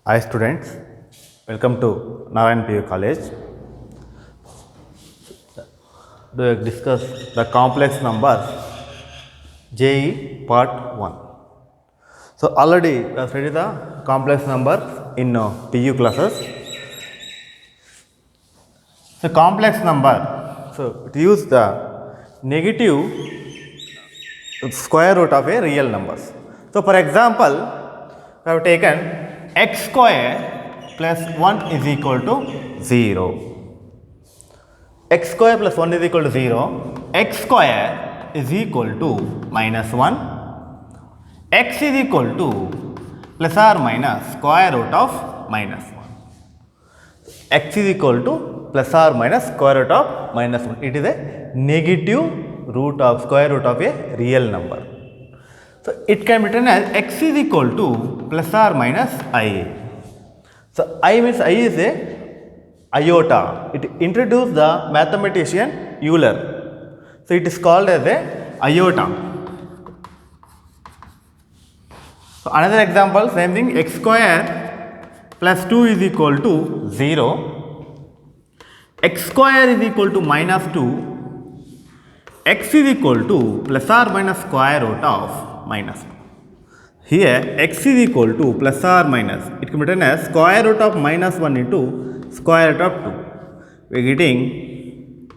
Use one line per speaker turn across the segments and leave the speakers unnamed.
Hi students, welcome to Narayan PU College. We discuss the complex numbers JE part 1. So already we have studied the complex numbers in PU classes. So complex number, so to use the negative square root of a real numbers. So for example, we have taken x square plus 1 is equal to 0. X square plus 1 is equal to 0. X square is equal to minus 1. X is equal to plus or minus square root of minus 1. X is equal to plus or minus square root of minus 1. It is a negative root of square root of a real number. So it can be written as x is equal to plus or minus I. So I means I is a iota. It introduced the mathematician Euler. So it is called as a iota. So another example, same thing, x square plus 2 is equal to 0. X square is equal to minus 2. X is equal to plus or minus square root of minus 2. Here x is equal to plus or minus, it can be written as square root of minus 1 into square root of 2. We are getting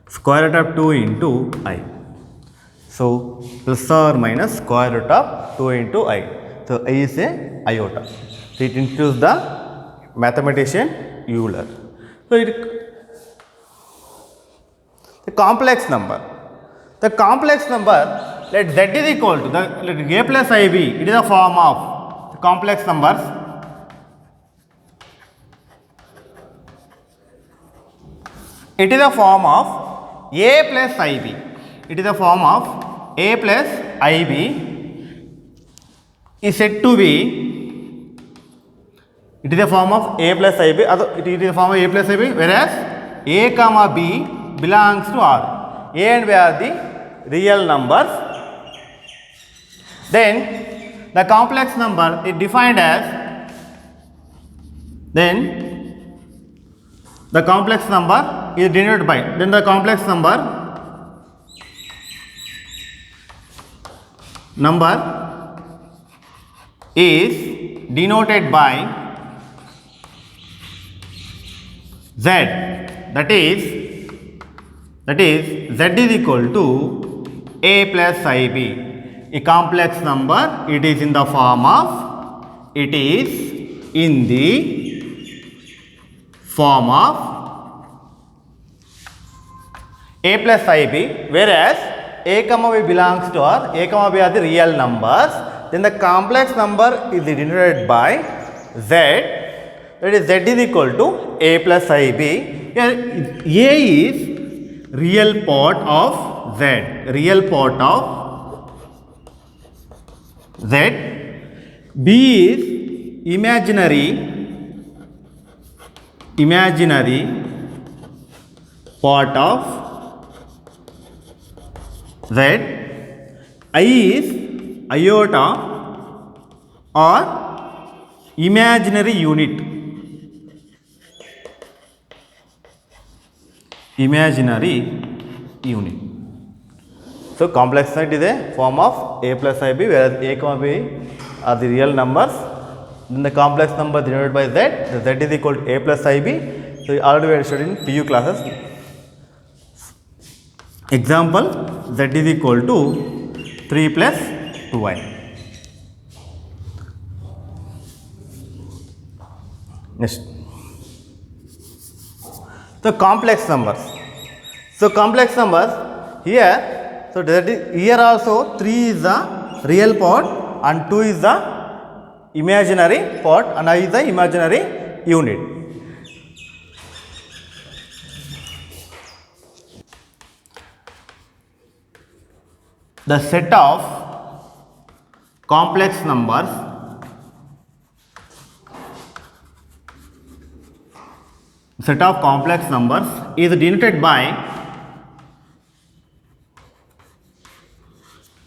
square root of 2 into I. So plus or minus square root of 2 into I. So I is a iota. So it introduces the mathematician Euler. So the complex number. The complex number, let z is equal to let a plus ib, it is a form of the complex numbers. It is a form of a plus ib. It is a form of a plus ib is said to be, it is a form of a plus ib, it is a form of a plus ib, whereas a comma b belongs to R. A and B are the real numbers. Then the complex number is defined as, then the complex number is denoted by, then the complex number is denoted by z, that is z is equal to a plus ib. A complex number, it is in the form of, a plus ib, whereas a comma b belongs to R, a comma b are the real numbers. Then the complex number is denoted by z, that is z is equal to a plus ib. Here a is real part of z, b is imaginary part of z, I is iota or imaginary unit. So complex number is a form of a plus ib, whereas a comma b are the real numbers. Then the complex number denoted by z, the z is equal to a plus ib. So already we have studied in PU classes. Example, z is equal to 3 plus 2i. Next. So complex numbers. So complex numbers here, so that is, here also 3 is the real part and 2 is the imaginary part and I is the imaginary unit. The set of complex numbers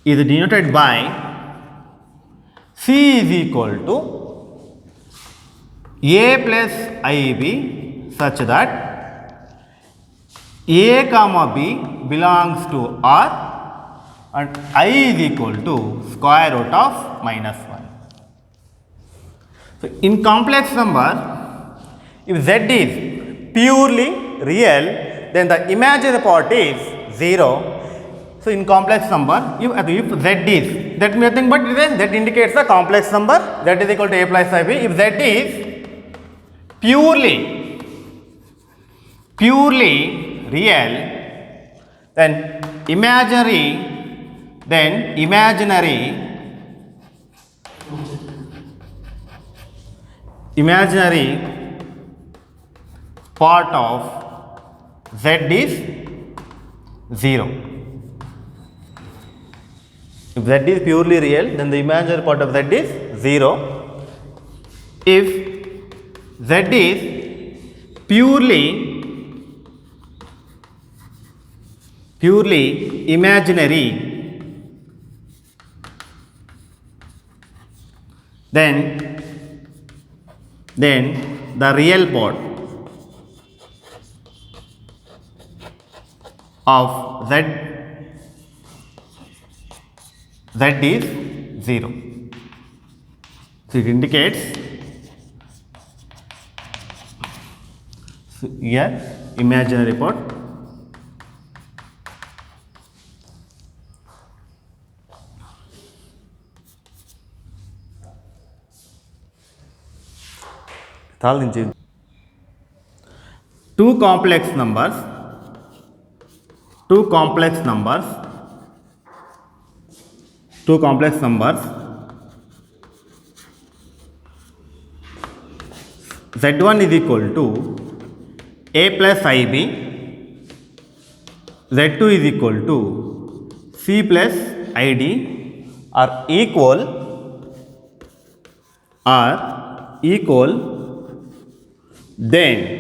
is denoted by C is equal to A plus IB such that A comma B belongs to R and I is equal to square root of minus 1. So, in complex number, if Z is purely real, then the imaginary part is 0. So, in complex number, if Z is, that means nothing but that indicates the complex number, that is equal to A plus IB. If Z is purely real, then imaginary part of Z is 0. If Z is purely real, then the imaginary part of Z is 0. If Z is purely imaginary, then the real part of Z is 0. So, it indicates here imaginary part. Two complex numbers Z1 is equal to A plus IB, Z2 is equal to C plus ID are equal, then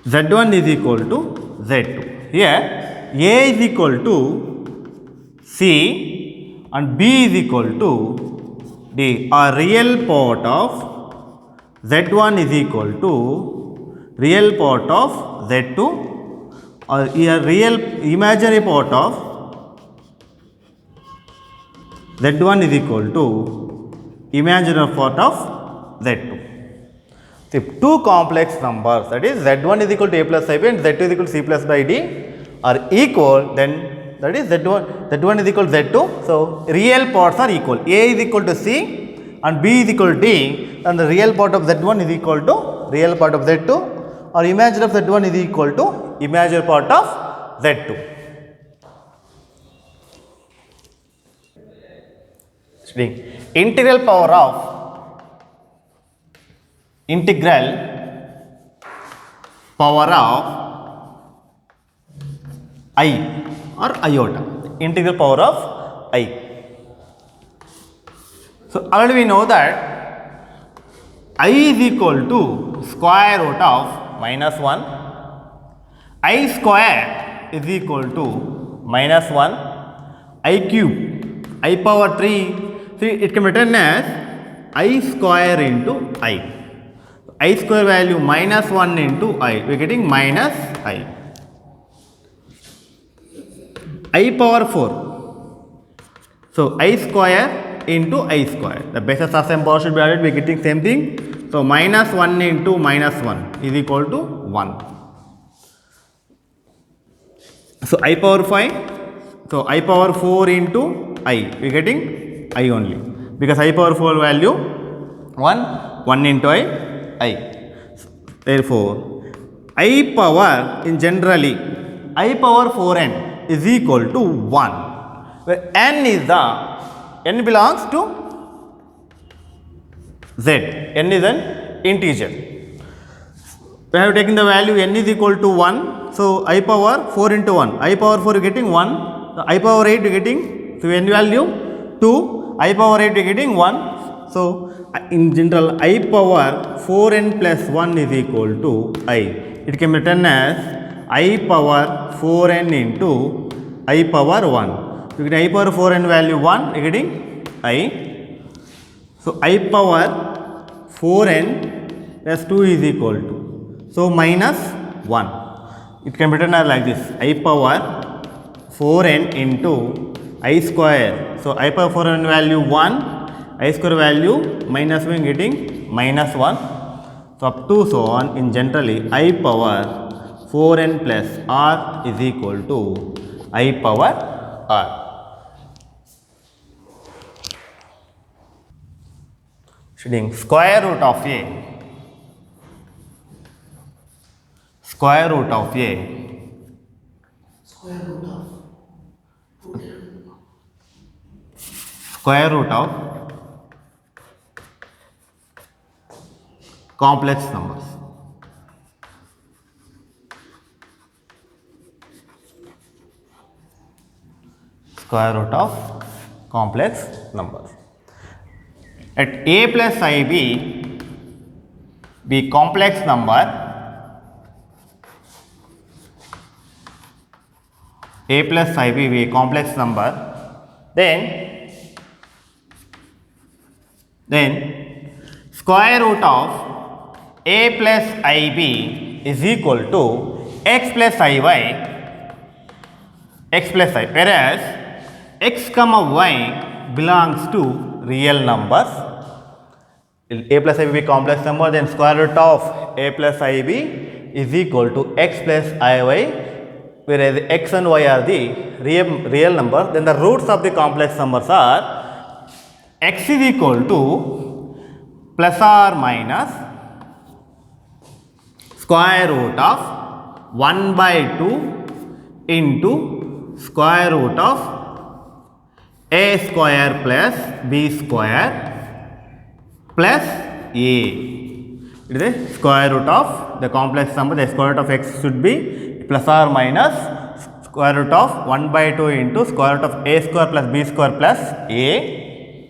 Z1 is equal to Z2. Here A is equal to C and B is equal to D. A real part of Z1 is equal to real part of Z2, or a real imaginary part of Z1 is equal to imaginary part of Z2. If two complex numbers, that is Z1 is equal to A plus IB and Z2 is equal to C plus by D are equal, then that is Z1 is equal to Z2. So, real parts are equal. A is equal to C and B is equal to D, and the real part of Z1 is equal to real part of Z2, or imaginary of Z1 is equal to imaginary part of Z2. Integral power of I or iota, integral power of I. So, already we know that I is equal to square root of minus 1, I square is equal to minus 1, I cube, I power 3, see it can be written as I square into I. I square value minus 1 into I, we are getting minus I. I power 4. So, I square into I square. The basis of same power should be added, we are getting same thing. So, minus 1 into minus 1 is equal to 1. So, I power 5. So, I power 4 into I, we are getting I only, because I power 4 value 1 into I. Therefore, I power in generally I power 4n is equal to 1, where n belongs to Z, n is an integer. We have taken the value n is equal to 1, so I power 4 into 1, I power 4 you are getting 1, so I power 8 you are getting, so n value 2, I power 8 you are getting 1. So, in general I power 4n plus 1 is equal to I. It can be written as I power 4n into I power 1. You get I power 4n value 1, you are getting I. So I power 4n plus 2 is equal to, so minus 1. It can be written as like this, I power 4n into I square. So I power 4n value 1, I square value minus 1, getting minus 1. So up to so on, in generally I power 4n plus r is equal to I power r. Studying square root of a, square root of a, square root of complex numbers. Square root of complex numbers. Let a plus ib be complex number, a plus ib be a complex number, then square root of a plus ib is equal to x plus iy, x plus I, whereas x comma y belongs to real numbers. A plus ib be complex number, then square root of a plus ib is equal to x plus iy, whereas x and y are the real numbers. Then the roots of the complex numbers are x is equal to plus or minus square root of 1 by 2 into square root of a square plus b square plus a. It is the square root of the complex number. The square root of x should be plus or minus square root of 1 by 2 into square root of a square plus b square plus a.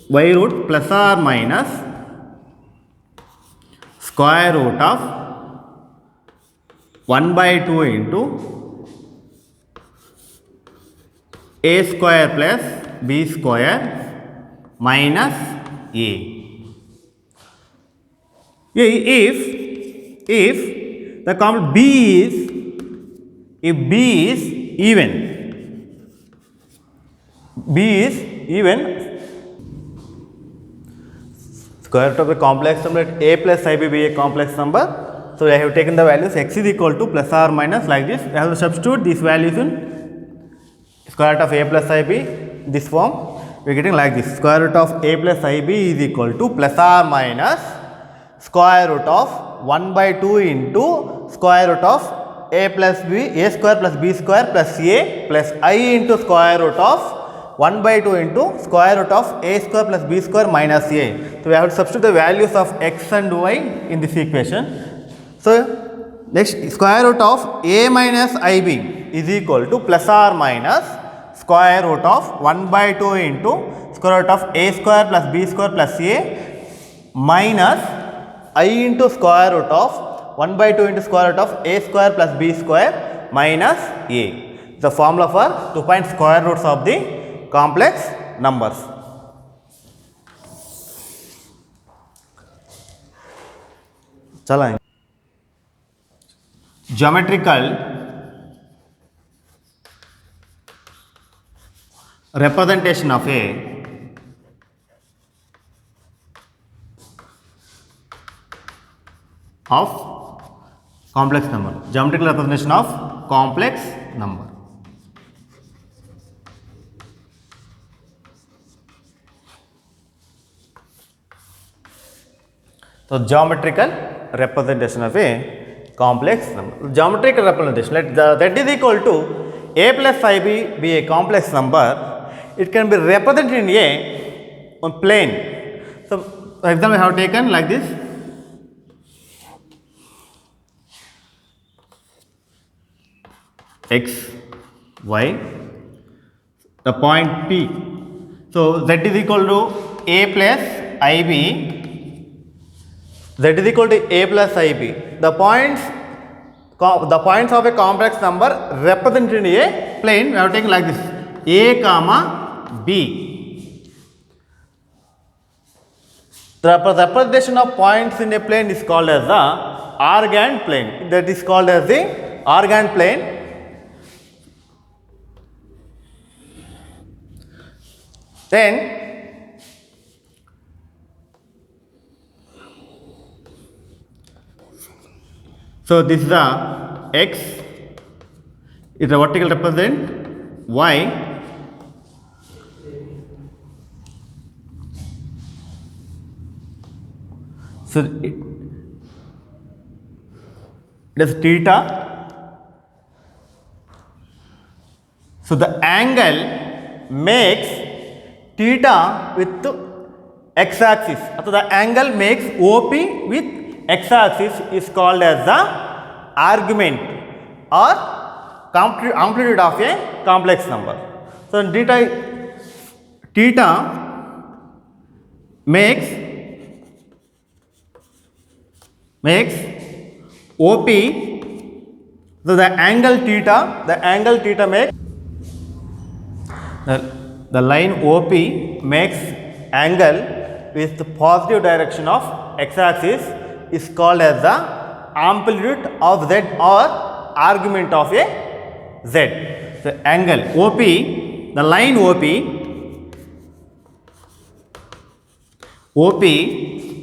Y root plus or minus square root of 1 by 2 into a square plus b square minus a. If the complex b is, if b is even, b is even, square root of the complex number, let a plus ib be a complex number. So I have taken the values x is equal to plus or minus like this. I have to substitute these values in square root of a plus ib, this form we are getting like this. Square root of a plus ib is equal to plus or minus square root of 1 by 2 into square root of a plus b, a square plus b square plus a plus I into square root of 1 by 2 into square root of a square plus b square minus a. So we have to substitute the values of x and y in this equation. So next, square root of a minus ib is equal to plus or minus square root of 1 by 2 into square root of a square plus b square plus a minus I into square root of 1 by 2 into square root of a square plus b square minus a. The formula for to find square roots of the complex numbers. चला geometrical representation of a complex number, geometrical representation of complex number. So geometrical representation of a complex number. Geometrical representation, let that is equal to a plus ib be a complex number. It can be represented in a on plane. So for example, I have taken like this. X, y, the point P. So z is equal to a plus ib. Z is equal to a plus ib. The points of a complex number represented in a plane, we have taken like this: a comma b. The representation of points in a plane is called as the Argand plane. That is called as the Argand plane. Then so this is the x is the vertical represent y. So it is theta. So the angle makes theta with x axis. So the angle makes OP with x axis is called as the argument or amplitude of a complex number. So theta makes OP. So the angle theta makes the line OP makes angle with the positive direction of x axis is called as the amplitude of z or argument of a z. The angle OP, the line OP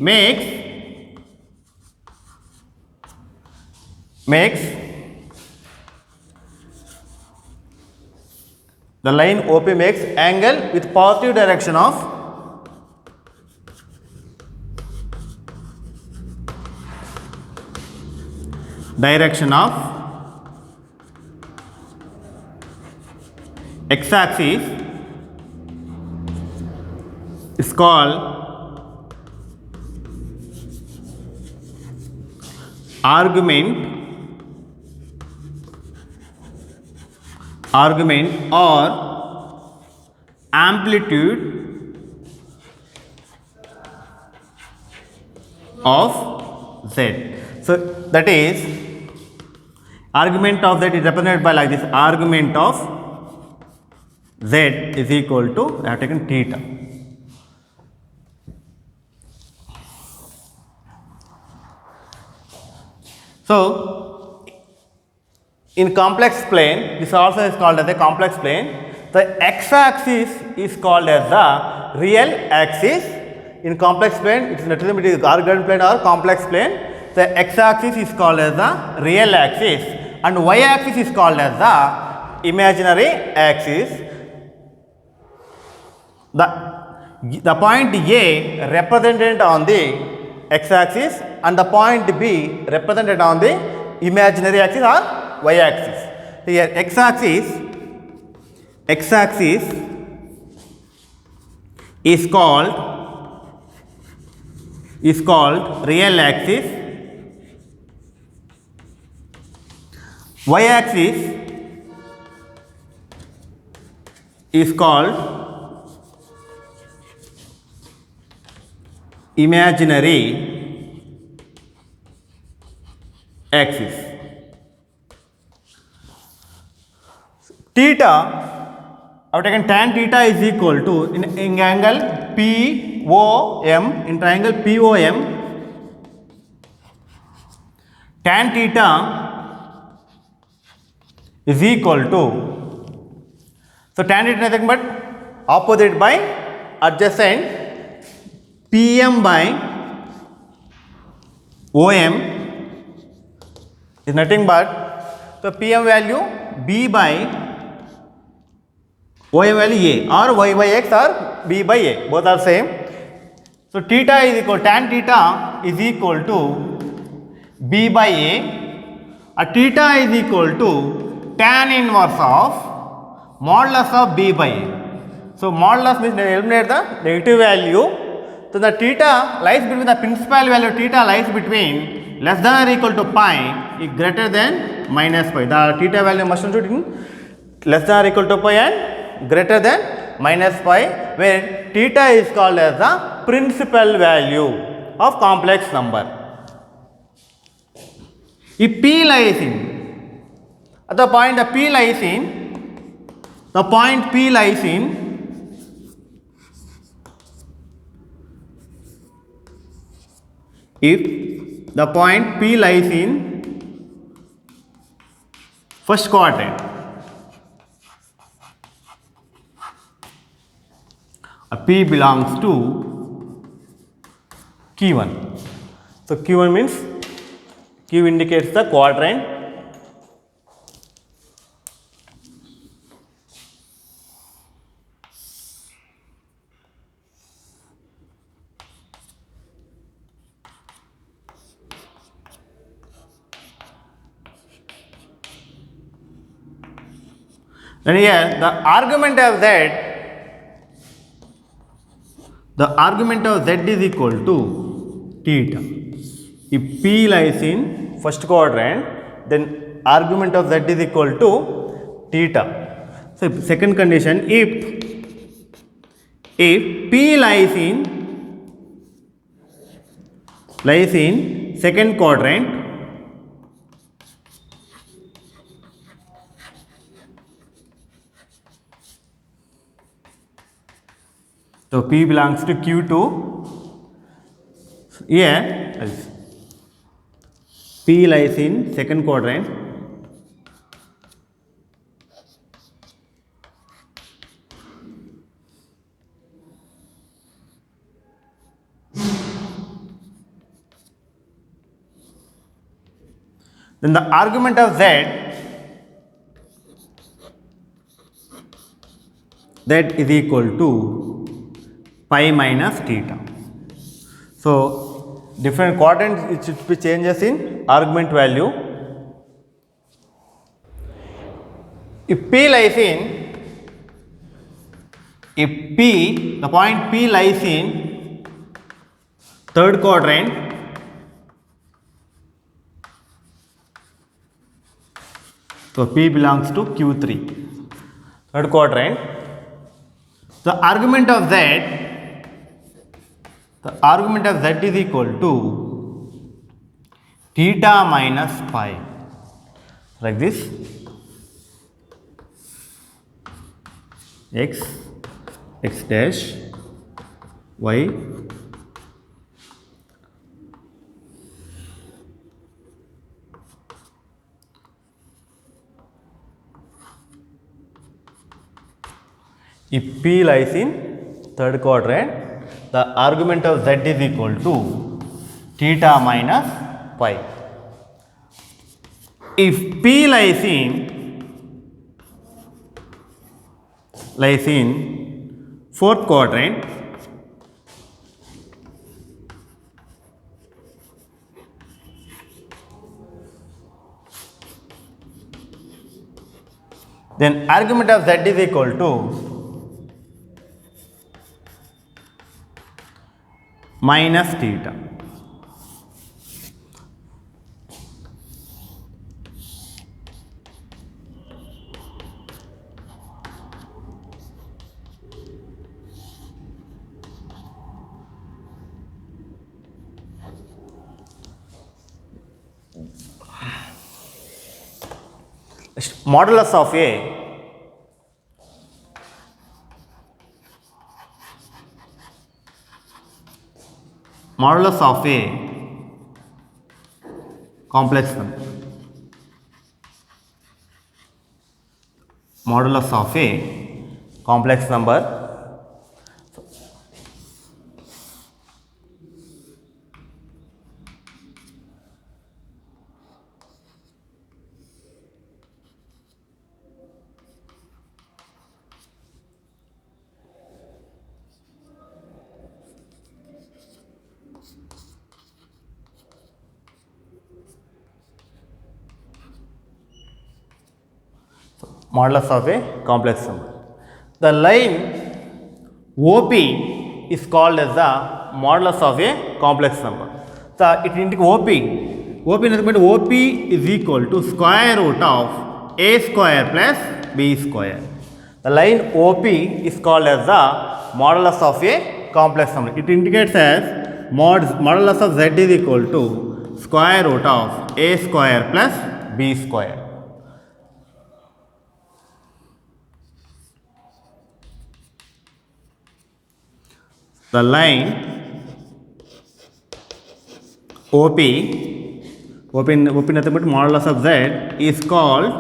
makes the line OP makes angle with positive direction of x axis is called argument or amplitude of z. So that is argument of z is represented by like this, argument of z is equal to, I have taken theta. So in complex plane, this also is called as a complex plane. The x axis is called as the real axis. In complex plane, it is nothing but it is Argand plane or complex plane. The x axis is called as the real axis and y axis is called as the imaginary axis. The point A represented on the x axis and the point B represented on the imaginary axis or y axis. Here x axis is called real axis. Y axis is called imaginary axis. Theta, I have taken tan theta is equal to in angle POM, in triangle POM, tan theta is equal to, so tan theta is nothing but opposite by adjacent PM by OM is nothing but, so PM value B by OM value A or Y by X or B by A, both are same. So theta is equal, tan theta is equal to B by A, theta is equal to tan inverse of modulus of B by A. So modulus means eliminate the negative value. So the theta lies between the principal value theta lies between less than or equal to pi is greater than minus pi. The theta value must be in less than or equal to pi and greater than minus pi, where theta is called as the principal value of complex number. If P lies in, at the point the P lies in, the point P lies in if the point P lies in first quadrant, P belongs to Q1. So Q1 means Q indicates the quadrant. Then here the argument of Z is equal to theta. If P lies in first quadrant, then argument of Z is equal to theta. So second condition, if P lies in second quadrant, so P belongs to Q2. Here P lies in second quadrant. Then the argument of Z is equal to pi minus theta. So different quadrants, it should be changes in argument value. If the point P lies in third quadrant, so P belongs to Q3, third quadrant. The argument of Z is equal to theta minus pi, like this. X dash, Y if P lies in third quadrant, the argument of Z is equal to theta minus pi. If P lies in fourth quadrant, then argument of Z is equal to minus theta. Modulus of A complex number. Modulus of A complex number. Modulus of a complex number. The line OP is called as the modulus of a complex number. So it indicates OP is equal to square root of A square plus B square. The line OP is called as the modulus of a complex number. It indicates as modulus of Z is equal to square root of A square plus B square. The line OP nothing but modulus of Z is called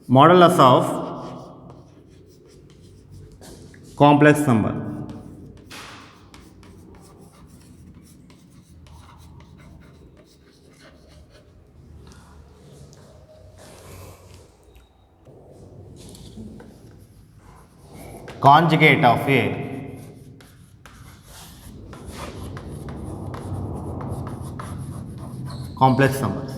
modulus of complex number. Conjugate of a complex number.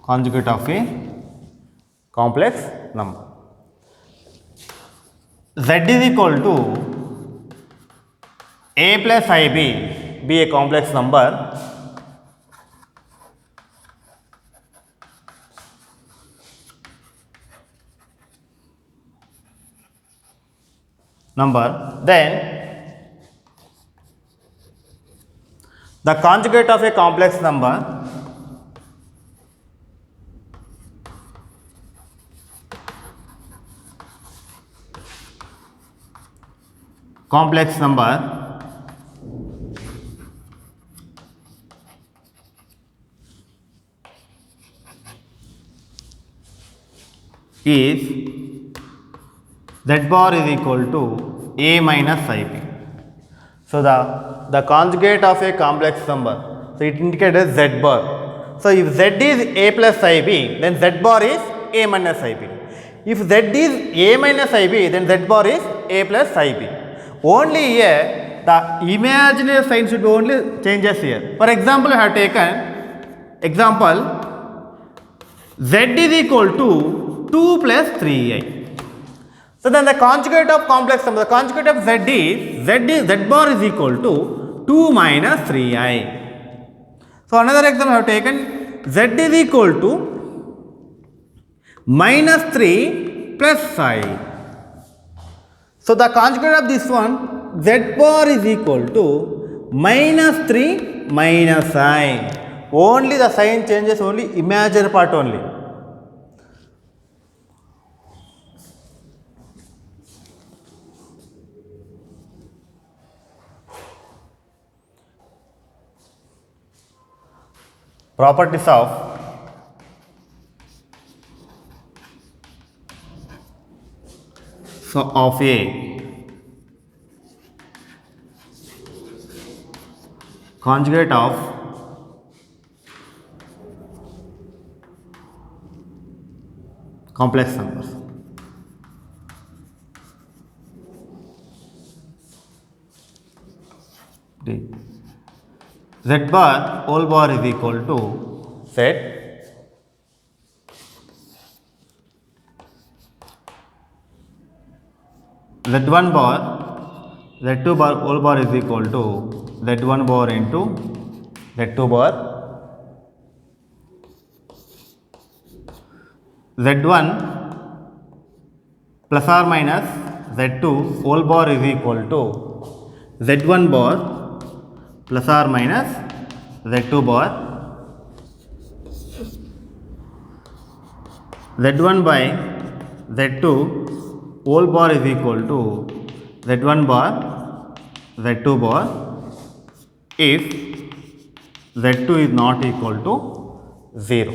Conjugate of a complex number. Z is equal to a plus ib, be a complex number. Then the conjugate of a complex number is Z bar is equal to a minus ib. So the conjugate of a complex number, so it indicates as Z bar. So if Z is a plus ib, then Z bar is a minus ib. If Z is a minus ib, then Z bar is a plus ib. Only here the imaginary sign should be only changes here. For example, I have taken example Z is equal to 2 plus 3i. So then the conjugate of complex number, the conjugate of Z bar is equal to 2 minus 3i. So another example I have taken Z is equal to minus 3 plus I. So the conjugate of this one, Z bar is equal to minus 3 minus I. Only the sign changes, only imaginary part only. Properties of a conjugate of complex numbers. Z bar whole bar is equal to Z Z1 bar, Z2 bar whole bar is equal to Z1 bar into Z2 bar. Z1 plus or minus Z2 whole bar is equal to Z1 bar plus or minus Z2 bar. Z1 by Z2 whole bar is equal to Z1 bar Z2 bar if Z2 is not equal to 0.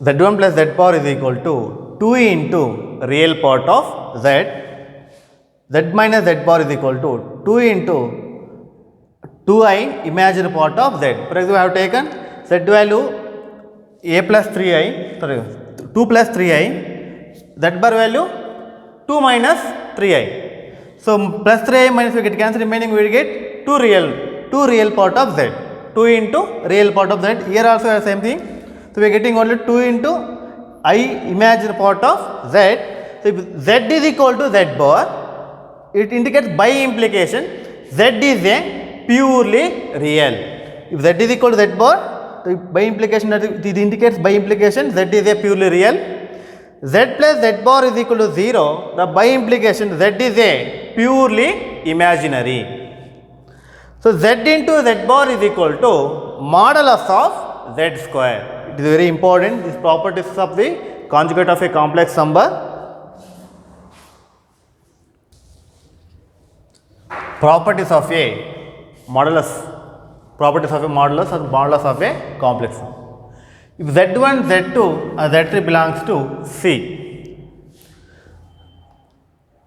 Z1 plus Z bar is equal to 2 into real part of Z. Z minus Z bar is equal to 2 into 2i imaginary part of Z. For example, I have taken Z value a plus 3i, sorry, 2 plus 3i, Z bar value 2 minus 3i. So plus 3i minus we get cancel, remaining we get 2 real part of Z. 2 into real part of Z. Here also same thing. So we are getting only 2 into I imaginary part of Z. So if Z is equal to Z bar, it indicates by implication Z is a purely real. If Z is equal to Z bar, so by implication it indicates by implication Z is a purely real. Z plus Z bar is equal to 0, the by implication Z is a purely imaginary. So z into z bar is equal to modulus of z square. It is very important, these properties of the conjugate of a complex number. Properties of a modulus, properties of a modulus or modulus of a complex number. If z1, z2 or z3 belongs to C,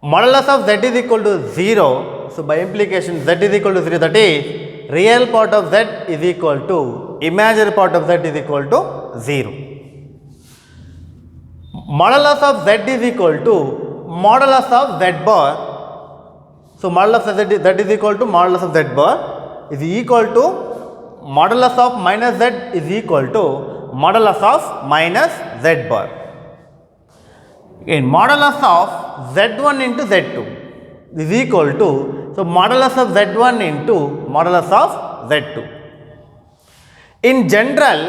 modulus of z is equal to 0. So by implication z is equal to 0, that is real part of z is equal to imaginary part of z is equal to 0. Modulus of z is equal to modulus of z bar. So modulus of z is equal to modulus of z bar is equal to modulus of minus z is equal to modulus of minus z bar. Again, modulus of z1 into z2 is equal to, so modulus of z1 into modulus of z2. In general,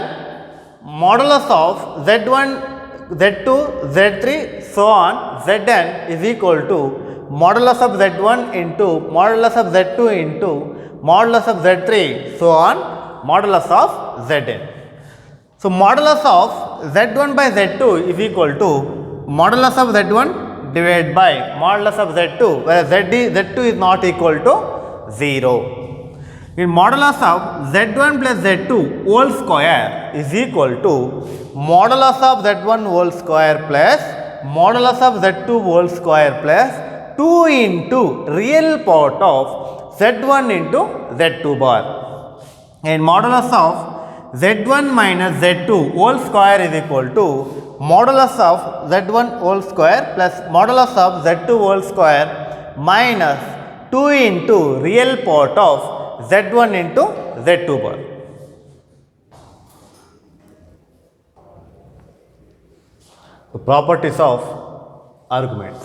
modulus of z1, z2, z3, so on, zn is equal to modulus of z1 into modulus of z2 into modulus of z3, so on, modulus of zn. So modulus of z1 by z2 is equal to modulus of z1 divided by modulus of z2, where z2 is not equal to 0. In modulus of z1 plus z2 whole square is equal to modulus of z1 whole square plus modulus of z2 whole square plus 2 into real part of z1 into z2 bar. And modulus of z1 minus z2 whole square is equal to modulus of z1 whole square plus modulus of z2 whole square minus 2 into real part of z1 into z2 bar. The properties of arguments.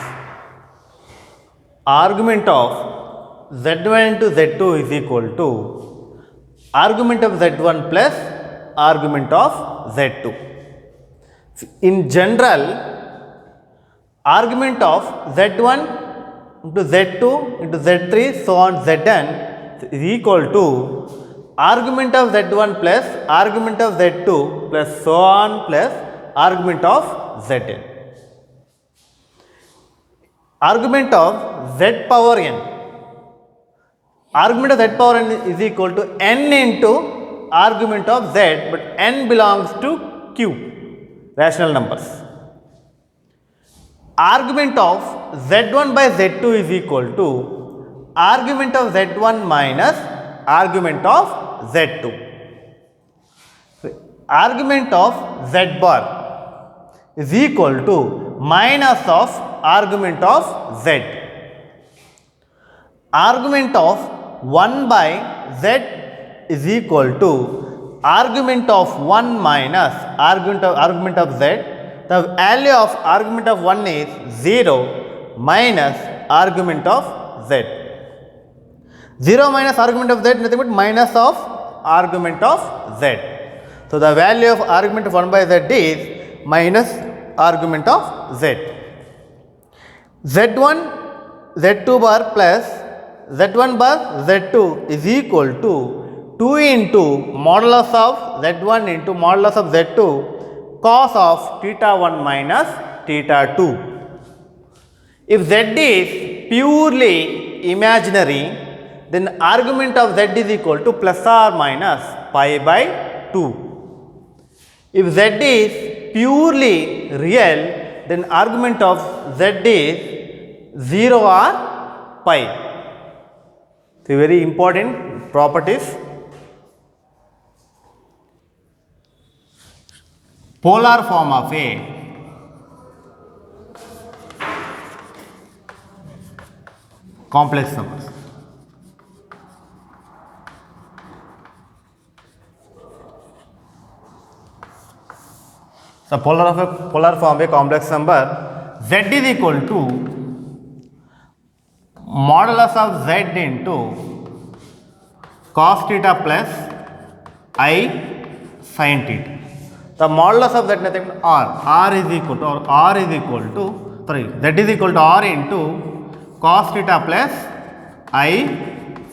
Argument of z1 into z2 is equal to argument of z1 plus argument of z2. In general, argument of z1 into z2 into z3 so on zn is equal to argument of z1 plus argument of z2 plus so on plus argument of zn. Argument of z power n. Argument of z power n is equal to n into argument of z, but n belongs to q, rational numbers. Argument of z1 by z2 is equal to argument of z1 minus argument of z2. Argument of z bar is equal to minus of argument of z. Argument of 1 by z is equal to argument of 1 minus argument of z. The value of argument of 1 is 0 minus argument of z. 0 minus argument of z nothing but minus of argument of z. So the value of argument of 1 by z is minus argument of z. z1 z2 bar plus z1 bar z2 is equal to 2 into modulus of z1 into modulus of z2 cos of theta 1 minus theta 2. If z is purely imaginary, then argument of z is equal to plus or minus pi by 2. If z is purely real, then argument of z is 0 or pi. So very important properties. Polar form of a complex numbers. So polar form of a complex number, z is equal to modulus of z into cos theta plus I sin theta. The modulus of that nothing but r is equal to z is equal to r into cos theta plus I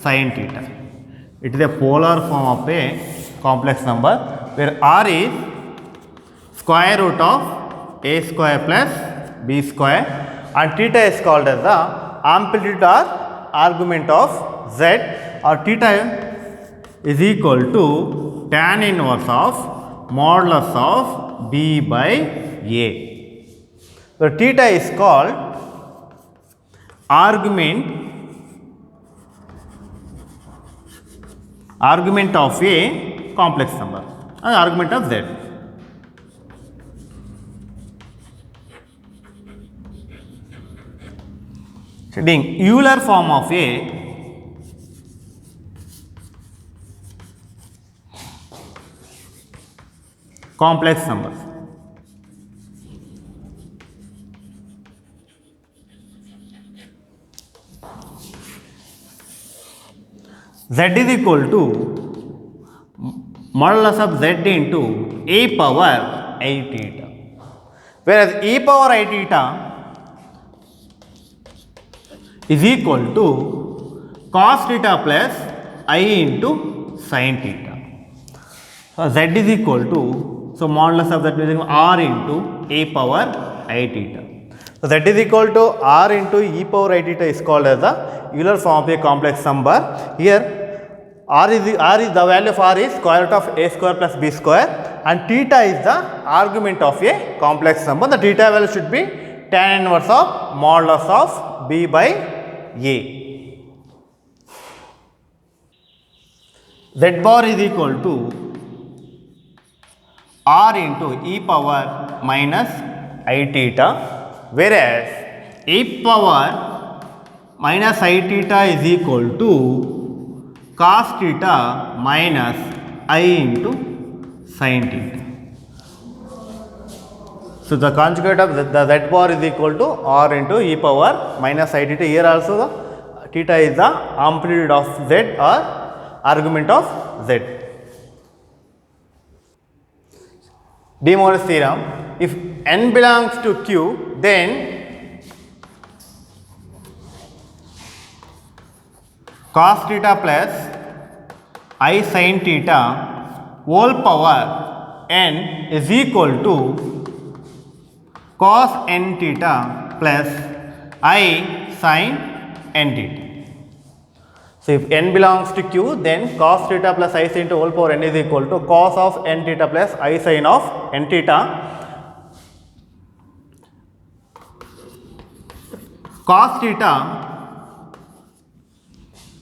sin theta. It is a polar form of a complex number where r is square root of a square plus b square and theta is called as the amplitude or argument of z, or theta is equal to tan inverse of modulus of b by a. So, theta is called argument of a complex number, argument of z. Being Euler form of a complex numbers. Z is equal to modulus of z into e power I theta, whereas e power I theta is equal to cos theta plus I into sin theta. So, z is equal to, so modulus of that is r into e power I theta. So, z is equal to r into e power I theta is called as the Euler form of a complex number. Here r is the value of r is square root of a square plus b square and theta is the argument of a complex number. The theta value should be tan inverse of modulus of b by a. Z bar is equal to r into e power minus I theta, whereas e power minus I theta is equal to cos theta minus I into sin theta. So, the conjugate of the z bar is equal to r into e power minus I theta. Here also the theta is the amplitude of z or argument of z. De Moivre's theorem: if n belongs to Q, then cos theta plus I sin theta whole power n is equal to cos n theta plus I sin n theta. So, if n belongs to Q, then cos theta plus I sin theta whole power n is equal to cos of n theta plus I sin of n theta. Cos theta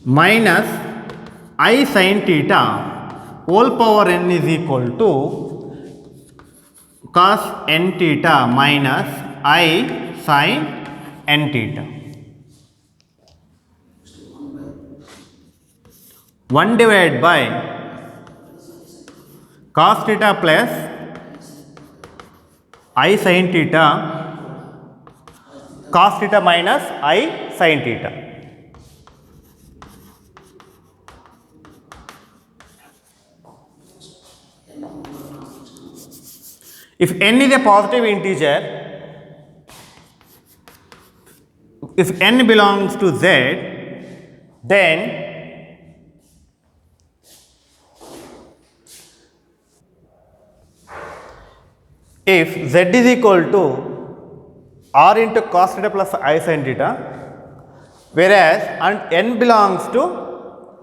minus I sin theta whole power n is equal to cos n theta minus I sin n theta. 1 divided by cos theta plus I sin theta, cos theta minus I sin theta. If n is a positive integer, if n belongs to z, then if z is equal to r into cos theta plus I sin theta, whereas and n belongs to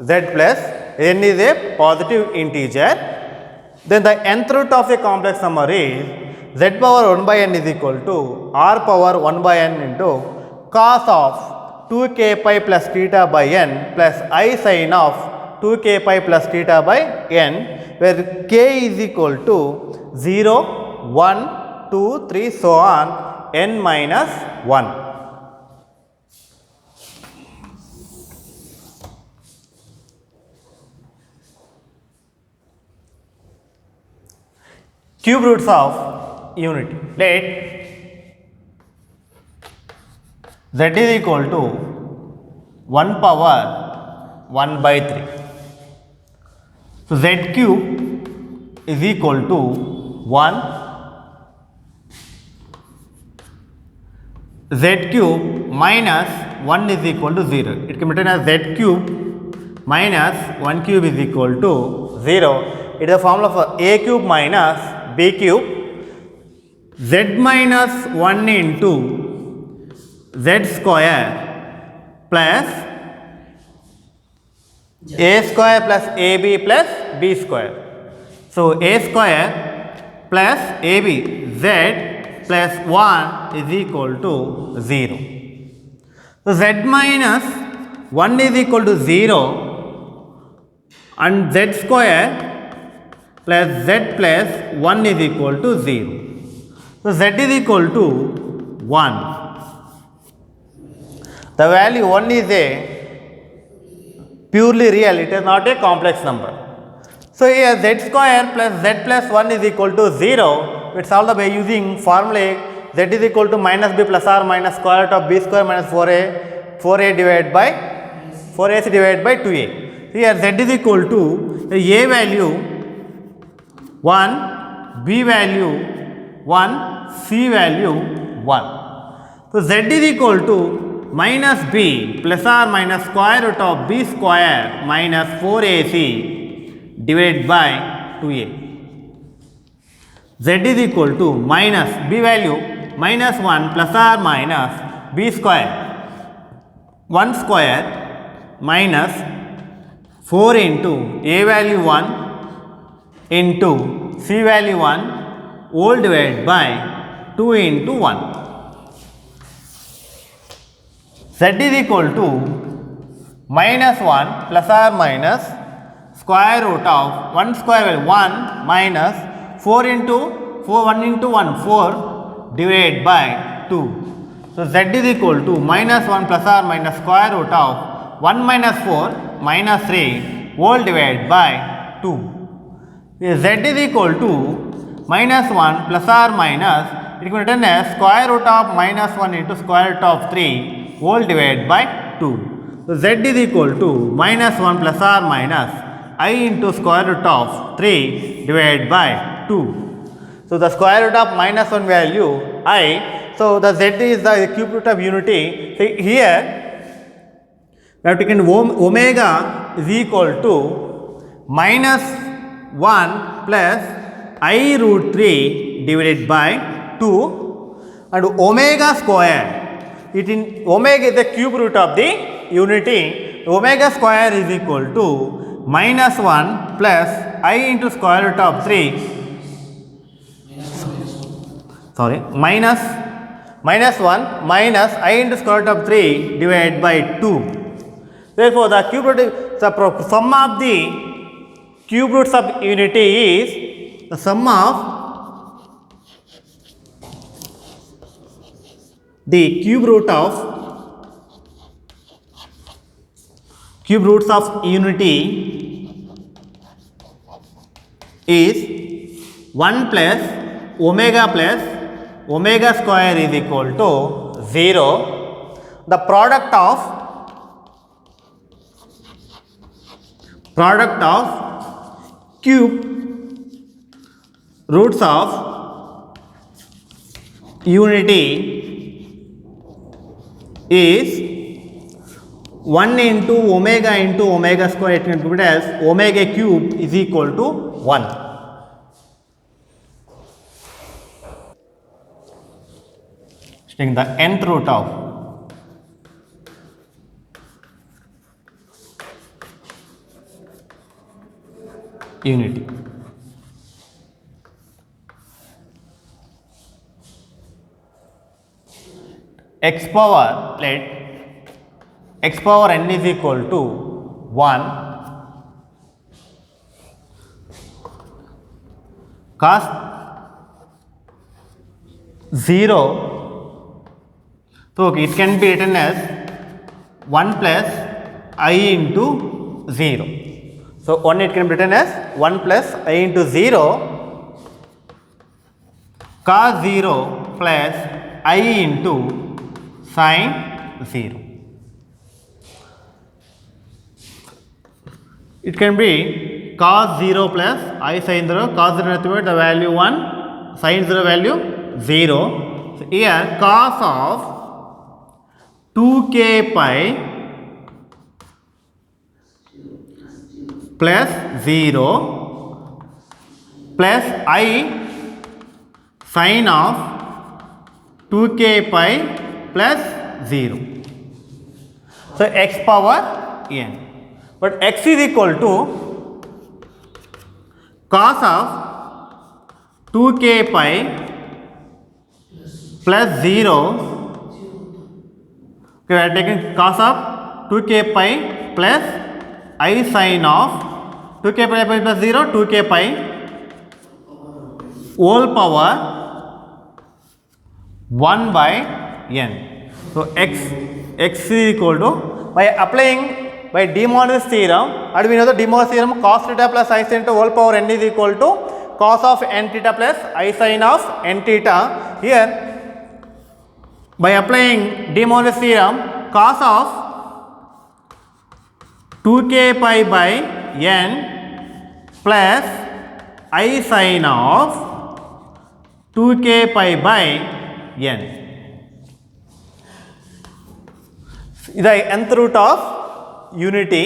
z plus, n is a positive integer, then the nth root of a complex number is z power 1 by n is equal to r power 1 by n into cos of 2k pi plus theta by n plus I sin of 2k pi plus theta by n, where k is equal to 0, 1, 2, 3, so on n minus 1. Cube roots of unity. Let z is equal to 1 power 1 by 3. So, z cube is equal to 1, z cube minus 1 is equal to 0. It can be written as z cube minus 1 cube is equal to 0. It is a formula for a cube minus b cube. Z minus 1 into z square plus a square plus ab plus b square. So, a square plus ab z plus 1 is equal to 0. So, z minus 1 is equal to 0 and z square plus z plus 1 is equal to 0. So, z is equal to 1. The value 1 is a purely real, it is not a complex number. So, here z square plus z plus 1 is equal to 0. We solve the by using formula z is equal to minus b plus or minus square root of b square minus 4a divided by 4ac divided by 2a. Here z is equal to a value 1, b value 1, c value 1. So, z is equal to minus b plus or minus square root of b square minus 4ac divided by 2a. Z is equal to minus b value minus 1 plus or minus b square 1 square minus 4 into a value 1 into c value 1 whole divided by 2 into 1. Z is equal to minus 1 plus or minus square root of 1 square value 1 minus 4 into 1 into 1 4 divided by 2. So, z is equal to minus 1 plus or minus square root of 1 minus 4 minus 3 whole divided by 2. Z is equal to minus 1 plus or minus, it can be written as square root of minus 1 into square root of 3 whole divided by 2. So, z is equal to minus 1 plus or minus I into square root of 3 divided by 2. So, the square root of minus 1 value I. So, the z is the cube root of unity. So, here we have taken omega is equal to minus 1 plus I root 3 divided by 2 and omega square. Omega is the cube root of the unity. Omega square is equal to minus 1 plus I into square root of 3 minus 1 minus I into square root of 3 divided by 2. Therefore, the cube root the sum of the cube roots of unity is the sum of the cube roots of unity is 1 plus omega square is equal to 0. The product of cube roots of unity is 1 into omega square, it can be written as omega cube is equal to 1. Taking the nth root of unity. X power, let x power n is equal to 1 cos 0. So, it can be written as 1 plus I into 0. So, 1 it can be written as 1 plus I into 0 cos 0 plus I into sin 0. It can be cos 0 plus I sin 0, cos 0 nothing but the value 1, sin 0 value 0. So, here cos of 2k pi plus 0 plus I sin of 2k pi plus 0. So x power n. But x is equal to cos of 2k pi plus 0. Okay, we are taking cos of 2k pi plus I sin of 2k pi plus 0, 2k pi whole power 1 by n. So x is equal to, by applying by De Moivre's theorem, and we know the De Moivre's theorem, cos theta plus I sin theta whole power n is equal to cos of n theta plus I sin of n theta. Here by applying De Moivre's theorem, cos of 2k pi by n plus I sin of 2k pi by n is the nth root of unity.